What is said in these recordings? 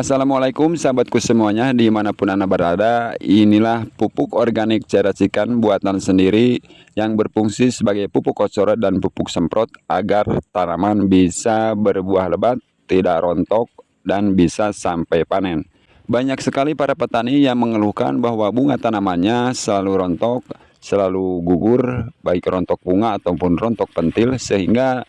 Assalamualaikum sahabatku semuanya dimanapun Anda berada. Inilah pupuk organik ceracikan buatan sendiri yang berfungsi sebagai pupuk kocor dan pupuk semprot agar tanaman bisa berbuah lebat, tidak rontok, dan bisa sampai panen. Banyak sekali para petani yang mengeluhkan bahwa bunga tanamannya selalu rontok, selalu gugur, baik rontok bunga ataupun rontok pentil, sehingga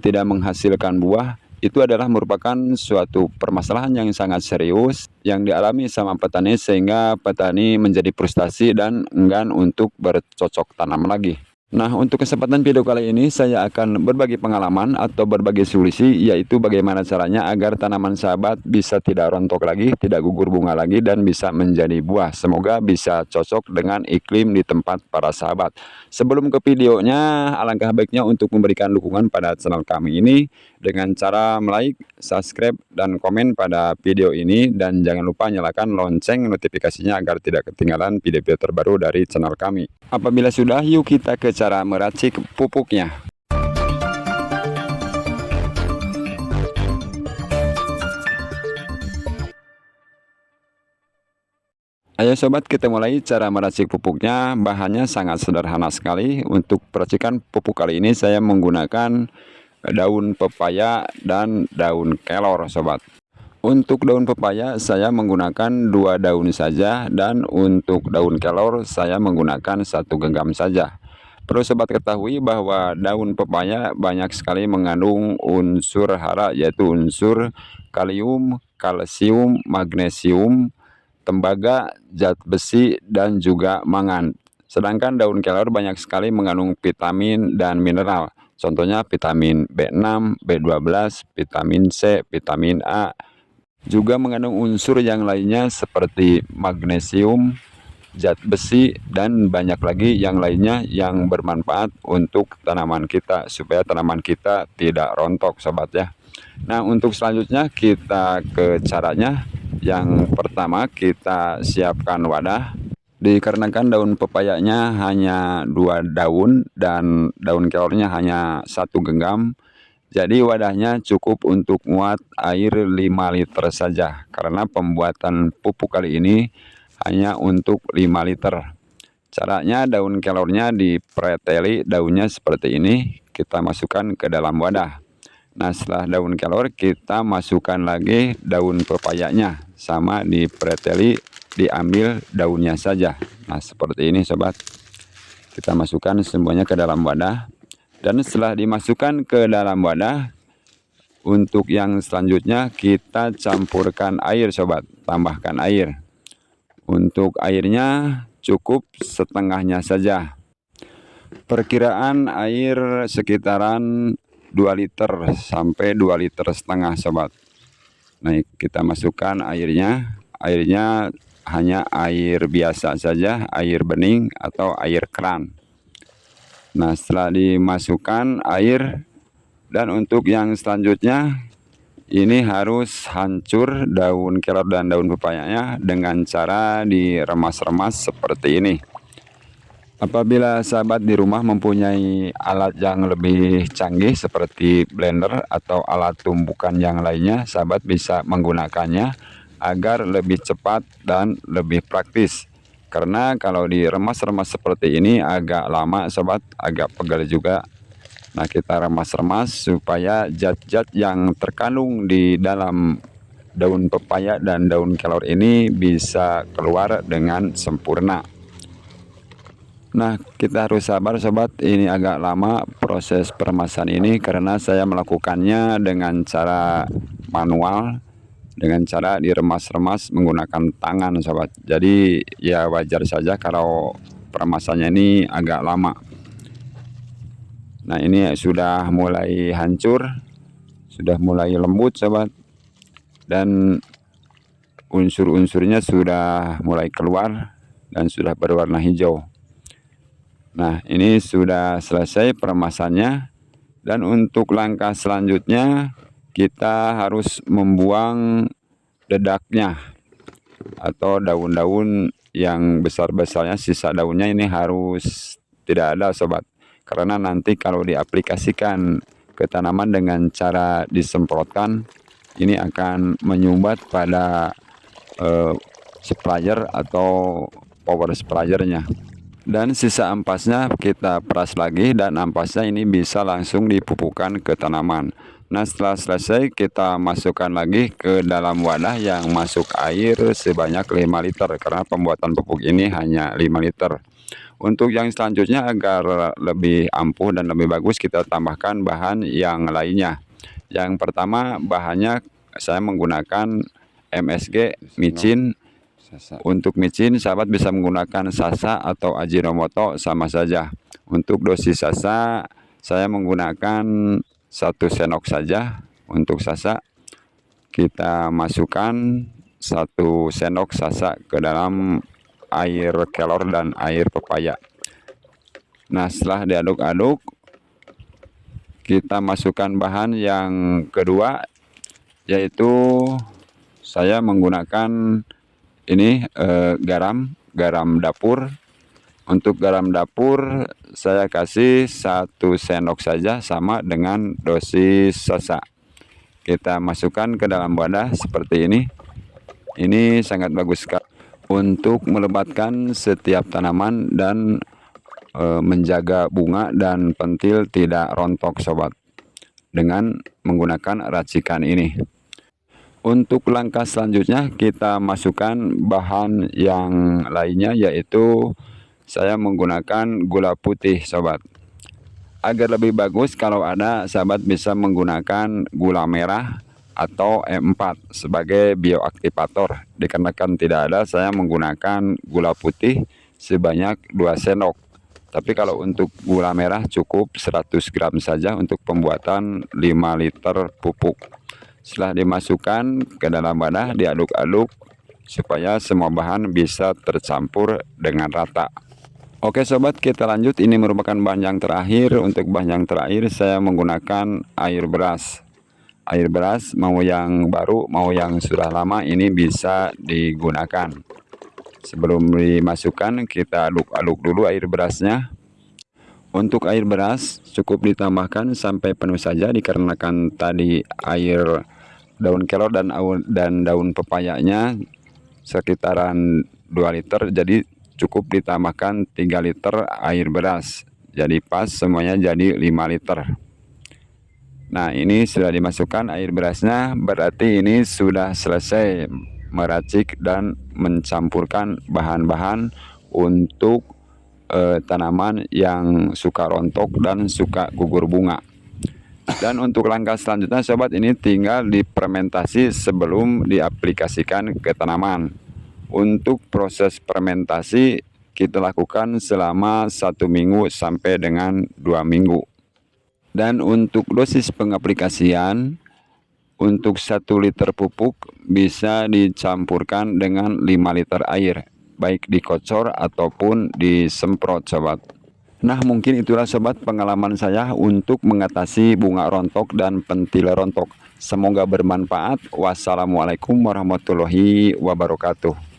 tidak menghasilkan buah. Itu adalah merupakan suatu permasalahan yang sangat serius yang dialami sama petani, sehingga petani menjadi frustasi dan enggan untuk bercocok tanam lagi. Nah, untuk kesempatan video kali ini saya akan berbagi pengalaman atau berbagi solusi, yaitu bagaimana caranya agar tanaman sahabat bisa tidak rontok lagi, tidak gugur bunga lagi, dan bisa menjadi buah. Semoga bisa cocok dengan iklim di tempat para sahabat. Sebelum ke videonya, alangkah baiknya untuk memberikan dukungan pada channel kami ini dengan cara like, subscribe, dan komen pada video ini. Dan jangan lupa nyalakan lonceng notifikasinya agar tidak ketinggalan video-video terbaru dari channel kami. Apabila sudah, yuk kita ke cara meracik pupuknya. Ayo sobat, kita mulai cara meracik pupuknya. Bahannya sangat sederhana sekali. Untuk peracikan pupuk kali ini saya menggunakan daun pepaya dan daun kelor sobat. Untuk daun pepaya saya menggunakan 2 daun saja, dan untuk daun kelor saya menggunakan 1 genggam saja. Perlu sobat ketahui bahwa daun pepaya banyak sekali mengandung unsur hara, yaitu unsur kalium, kalsium, magnesium, tembaga, zat besi, dan juga mangan. Sedangkan daun kelor banyak sekali mengandung vitamin dan mineral. Contohnya vitamin B6, B12, vitamin C, vitamin A. Juga mengandung unsur yang lainnya seperti magnesium, zat besi, dan banyak lagi yang lainnya yang bermanfaat untuk tanaman kita, supaya tanaman kita tidak rontok sobat ya. Nah, untuk selanjutnya kita ke caranya. Yang pertama, kita siapkan wadah. Dikarenakan daun pepayanya hanya 2 daun dan daun kelornya hanya 1 genggam, jadi wadahnya cukup untuk muat air 5 liter saja, karena pembuatan pupuk kali ini hanya untuk 5 liter. Caranya, daun kelornya dipreteli daunnya seperti ini, kita masukkan ke dalam wadah. Nah, setelah daun kelor kita masukkan lagi daun pepayanya, sama dipreteli, diambil daunnya saja. Nah, seperti ini sobat. Kita masukkan semuanya ke dalam wadah. Dan setelah dimasukkan ke dalam wadah, untuk yang selanjutnya kita campurkan air sobat, tambahkan air. Untuk airnya cukup setengahnya saja. Perkiraan air sekitaran 2 liter sampai 2 liter setengah sobat. Nah, kita masukkan airnya. Airnya hanya air biasa saja, air bening atau air keran. Nah, setelah dimasukkan air, dan untuk yang selanjutnya ini harus hancur daun kelor dan daun pepayanya dengan cara diremas-remas seperti ini. Apabila sahabat di rumah mempunyai alat yang lebih canggih seperti blender atau alat tumbukan yang lainnya, sahabat bisa menggunakannya agar lebih cepat dan lebih praktis. Karena kalau diremas-remas seperti ini agak lama sobat, agak pegal juga. Nah, kita remas-remas supaya zat-zat yang terkandung di dalam daun pepaya dan daun kelor ini bisa keluar dengan sempurna. Nah, kita harus sabar sobat, ini agak lama proses peremasan ini karena saya melakukannya dengan cara manual, dengan cara diremas-remas menggunakan tangan sobat. Jadi ya wajar saja kalau peremasannya ini agak lama. Nah, ini sudah mulai hancur, sudah mulai lembut sobat, dan unsur-unsurnya sudah mulai keluar dan sudah berwarna hijau. Nah, ini sudah selesai peremasannya. Dan untuk langkah selanjutnya kita harus membuang dedaknya atau daun-daun yang besar-besarnya, sisa daunnya ini harus tidak ada sobat. Karena nanti kalau diaplikasikan ke tanaman dengan cara disemprotkan, ini akan menyumbat pada sprayer atau power sprayernya. Dan sisa ampasnya kita peras lagi, dan ampasnya ini bisa langsung dipupukkan ke tanaman. Nah, setelah selesai kita masukkan lagi ke dalam wadah yang masuk air sebanyak 5 liter, karena pembuatan pupuk ini hanya 5 liter. Untuk yang selanjutnya agar lebih ampuh dan lebih bagus, kita tambahkan bahan yang lainnya. Yang pertama bahannya saya menggunakan MSG, micin. Untuk micin sahabat bisa menggunakan Sasa atau Ajinomoto, sama saja. Untuk dosis Sasa saya menggunakan 1 sendok saja. Untuk Sasa kita masukkan 1 sendok Sasa ke dalam air kelor dan air pepaya. Nah, setelah diaduk-aduk kita masukkan bahan yang kedua, yaitu saya menggunakan ini garam dapur. Untuk garam dapur saya kasih 1 sendok saja, sama dengan dosis Sasa. Kita masukkan ke dalam wadah seperti ini. Ini sangat bagus sekali untuk melebatkan setiap tanaman dan menjaga bunga dan pentil tidak rontok sobat, dengan menggunakan racikan ini. Untuk langkah selanjutnya kita masukkan bahan yang lainnya, yaitu saya menggunakan gula putih sobat. Agar lebih bagus kalau ada, sahabat bisa menggunakan gula merah atau E4 sebagai bioaktivator. Dikarenakan tidak ada, saya menggunakan gula putih sebanyak 2 sendok. Tapi kalau untuk gula merah cukup 100 gram saja untuk pembuatan 5 liter pupuk. Setelah dimasukkan ke dalam wadah, diaduk-aduk supaya semua bahan bisa tercampur dengan rata. Oke sobat, kita lanjut. Ini merupakan bahan yang terakhir. Untuk bahan yang terakhir saya menggunakan air beras. Air beras mau yang baru mau yang sudah lama ini bisa digunakan. Sebelum dimasukkan kita aduk-aduk dulu air berasnya. Untuk air beras cukup ditambahkan sampai penuh saja, dikarenakan tadi air daun kelor dan daun pepayanya sekitaran 2 liter, jadi cukup ditambahkan 3 liter air beras. Jadi pas semuanya jadi 5 liter. Nah, ini sudah dimasukkan air berasnya, berarti ini sudah selesai meracik dan mencampurkan bahan-bahan untuk tanaman yang suka rontok dan suka gugur bunga. Dan untuk langkah selanjutnya sobat, ini tinggal difermentasi sebelum diaplikasikan ke tanaman. Untuk proses fermentasi kita lakukan selama 1 minggu sampai dengan 2 minggu. Dan untuk dosis pengaplikasian, untuk 1 liter pupuk bisa dicampurkan dengan 5 liter air, baik dikocor ataupun disemprot sobat. Nah, mungkin itulah sobat pengalaman saya untuk mengatasi bunga rontok dan pentil rontok. Semoga bermanfaat. Wassalamualaikum warahmatullahi wabarakatuh.